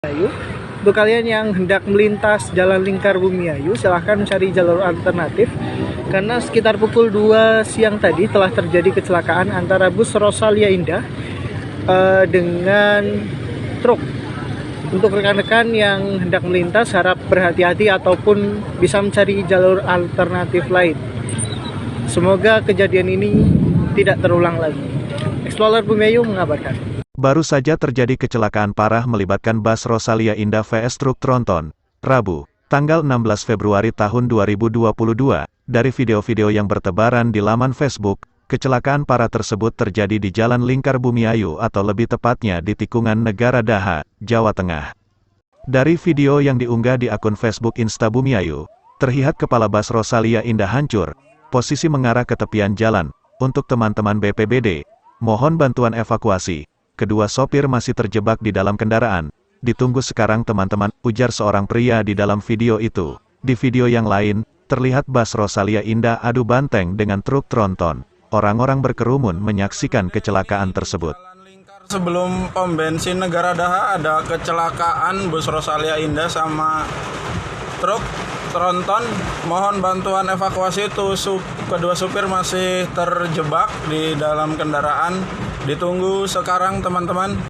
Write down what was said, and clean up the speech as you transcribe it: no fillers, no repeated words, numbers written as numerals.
Bumiayu. Untuk kalian yang hendak melintas Jalan Lingkar Bumiayu, silahkan mencari jalur alternatif karena sekitar pukul 2 siang tadi telah terjadi kecelakaan antara bus Rosalia Indah dengan truk. Untuk rekan-rekan yang hendak melintas, harap berhati-hati ataupun bisa mencari jalur alternatif lain. Semoga kejadian ini tidak terulang lagi. Explorer Bumiayu mengabarkan. Baru saja terjadi kecelakaan parah melibatkan bus Rosalia Indah vs truk tronton, Rabu, tanggal 16 Februari tahun 2022. Dari video-video yang bertebaran di laman Facebook, kecelakaan parah tersebut terjadi di Jalan Lingkar Bumiayu atau lebih tepatnya di tikungan Negara Daha, Jawa Tengah. Dari video yang diunggah di akun Facebook Insta Bumiayu, terlihat kepala bus Rosalia Indah hancur, posisi mengarah ke tepian jalan. Untuk teman-teman BPBD, mohon bantuan evakuasi. Kedua sopir masih terjebak di dalam kendaraan. Ditunggu sekarang teman-teman, ujar seorang pria di dalam video itu. Di video yang lain, terlihat bus Rosalia Indah adu banteng dengan truk tronton. Orang-orang berkerumun menyaksikan kecelakaan tersebut. Sebelum pom bensin Negara Daha ada kecelakaan bus Rosalia Indah sama truk tronton. Mohon bantuan evakuasi itu. Kedua supir masih terjebak di dalam kendaraan. Ditunggu sekarang teman-teman.